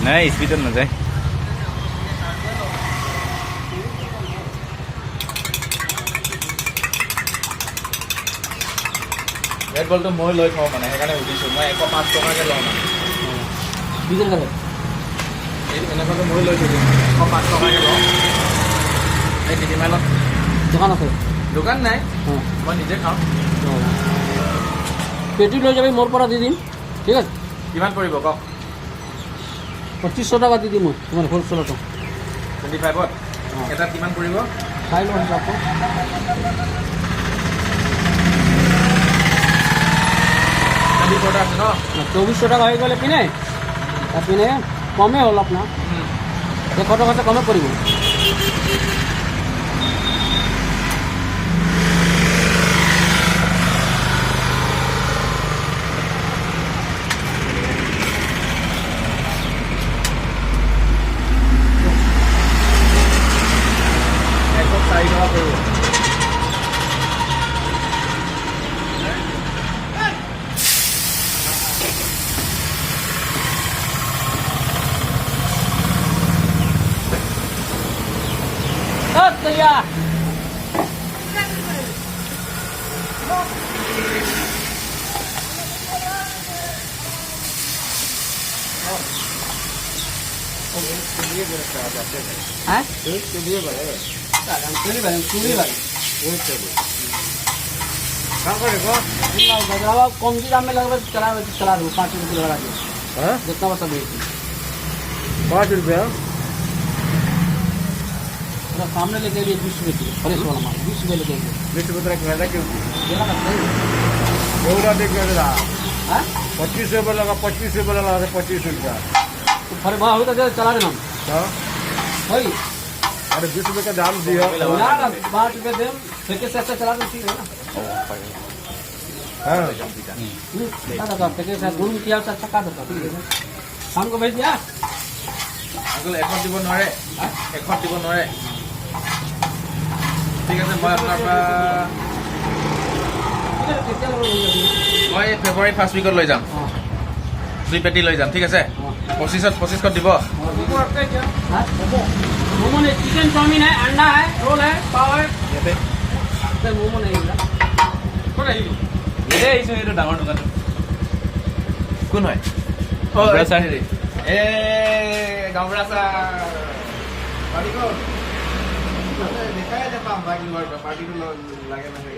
নাই স্পীডত নাযায়। ৰেড বলটো মই লৈ থওঁ মানে সেইকাৰণে সুধিছোঁ। মই 105 টকাকৈ লওঁ মানে ডিজেল খালে এই এনেকুৱাটো মই লৈ থৈ দিম 105 টকাকৈ লওঁ। এই টিটি মাইলত দোকান আছে? দোকান নাই, অঁ মই নিজে খাওঁ। পেটি লৈ যাবি, মোৰ পৰা দি দিম, ঠিক আছে? কিমান পৰিব কওক? 2500 টকা দি দিম মই তোমাৰ হ'লচেলতো। 25ত এটাত কিমান পৰিব? চাই লওঁ হিচাপটো। 24টা আছে ন? 2400 টাকা হৈ গ'লে পিনে পিনে কমেই হ'ল আপোনাৰ 100 টকাতে কমে পৰিব। Ya. Hah? Itu dia balik. Tak, yang sini balik, sini balik. Itu dia. Kau kau Enggak, kalau kongsi kami lagi चला दो 5 रुपये लगा दो। हाँ? जितना बता दो। 5 रुपया? सामने लेके आइए 20 रुपये किलो फ्रेश वाला माल 20 रुपये लेके आइए। 20 रुपये का फायदा क्यों? देना का नहीं बोरा देख रहा हाँ 25 रुपये लगा 25 रुपये लगा 25 रुपया तो फरे भाव होता है चला देना हाँ भाई। अरे 20 रुपये का दाम दिया ना 5 रुपये दे ठेके से अच्छा चला दो ठीक है ना। हाँ दादा ठेके से गुण किया से अच्छा का देता शाम को भेज दिया अगले एक দিব নোৱাৰে এক দিব নোৱাৰে ঠিক আছে মই আপোনাৰ পৰা মই ফেব্ৰুৱাৰী ফাৰ্ষ্ট উইকত লৈ যাম 2 পেটি লৈ যাম ঠিক আছে 25 দিব मोमो नहीं चिकन चाउमीन है अंडा है रोल है पाव है मोमो नहीं আহিছোঁ এইটো ডাঙৰ দোকানটো কোন হয় এ গাঁৱৰা ছাৰ পাৰ্টি ক'ত দেখাই নাপাম পাৰ্টিটো লাগে নহয়।